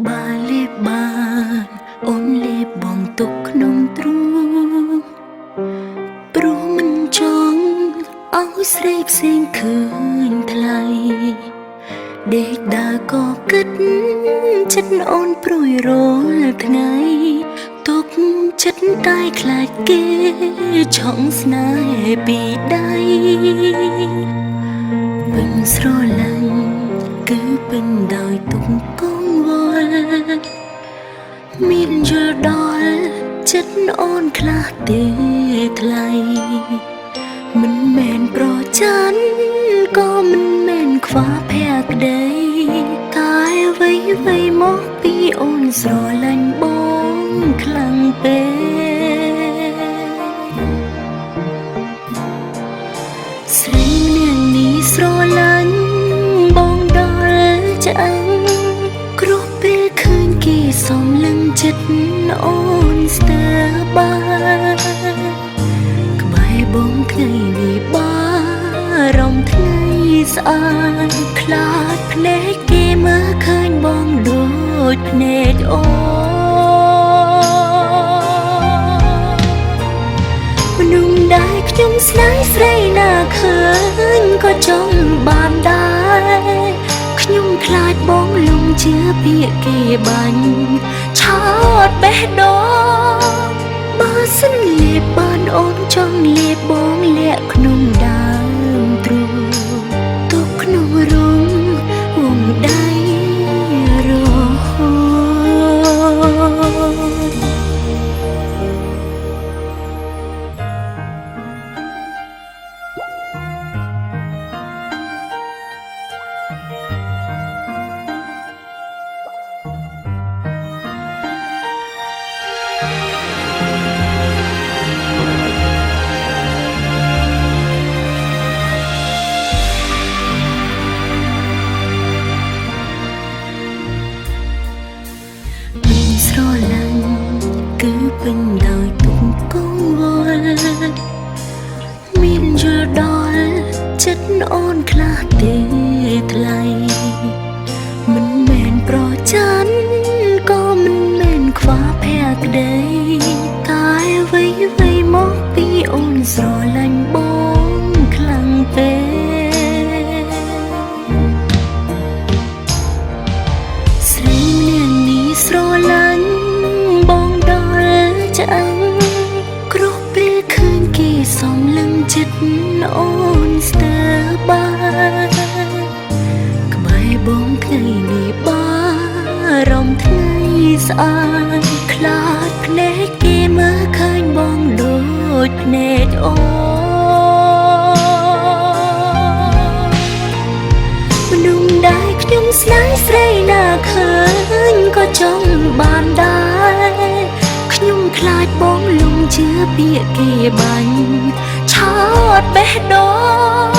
បាលេបានអូនលេបងទុកក្នុងទ្រូងព្រោះមិនចង់ឲ្យស្រីផ្សេងឃើញថ្លៃដេកដើរក៏គិតចិត្តអូនព្រួយរាល់ថ្ងៃទុកចិត្តតែខ្លាចគេឆក់ស្នេហ៍ពីដៃពេញស្រឡាញ់គឺពេញដោយទុកកង្វល់មានយល់ដល់ចិត្តអូនខ្លះទេថ្លៃមិនមែនប្រច័ណ្ឌក៏មិនមែនខ្វះភក្តីតែអ្វីមកពីអូនស្រឡាញ់បងខ្លាំងពេកស្រីម្នាក់នេះស្រឡាញ់បងដល់ឆ្អឹងគ្រោះពេលឃើញគេសំលឹងចិត្តអូនស្ទើរបានក្បែរបងថ្ងៃនេះបារម្ភថ្ងៃស្អាតខ្លាចភ្នែកគេមើលឃើញបងដូចភ្នែកអូមនុស្សដែលខ្ញុំស្នេហ៍ស្រីណាឃើញក៏ចង់បានដែរខ្ញុំខ្លាចបងលងជឿពាក្យគេបាញ់ឆោតបេះដូងបើសិនលេបបានអូនចង់លេបបងលាក់ក្នុងដើមទ្រូងទុកក្នុងរងវងដៃរហូតស្រឡាញ់គឺពេញដោយទុកកង្វល់មានយល់ដល់ចិត្តអូនខ្លះទេថ្លៃមិនមែនប្រច័ណ្ឌក៏មិនមែនខ្វះភក្តីតែអ្វីមកពីអូនស្រឡាញ់បងខ្លាំងពេកស្រីម្នាក់នេះស្រឡាញ់បងដល់ឆ្អឹងគ្រោះពេលឃើញគេសំលឹងចិត្តអូនស្ទើរបានក្បែរបងថ្ងៃនេះបារម្ភថ្ងៃស្អាតខ្លាចភ្នែកគេមើលឃើញបងដូចភ្នែកអូមនុស្សដែលខ្ញុំស្នេហ៍ស្រីណាឃើញក៏ចង់បានដែរខ្ញុំខ្លាចបងលងជឿពាក្យគេបាញ់ឆោតបេះដូង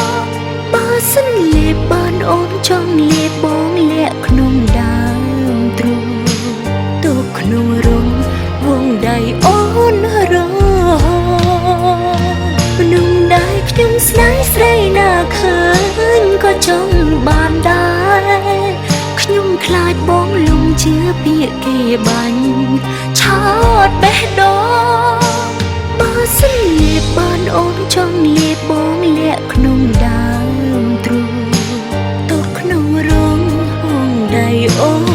បើសិនលេបបានអូនចង់លេបបងលាក់ក្នុងដើមទ្រូងទុកក្នុងរងវងដៃអូនរហូតមនុស្សដែលខ្ញុំស្នេហ៍ស្រីណាឃើញក៏ចង់បានដែរខ្ញុំខ្លាចបងលងជឿពាក្យគេបាញ់ឆោតបេះដូងបើសិនលេបបានអូនចង់លេបបងលាក់ក្នុងដើមទ្រូងទុកក្នុងរងវងដៃអូ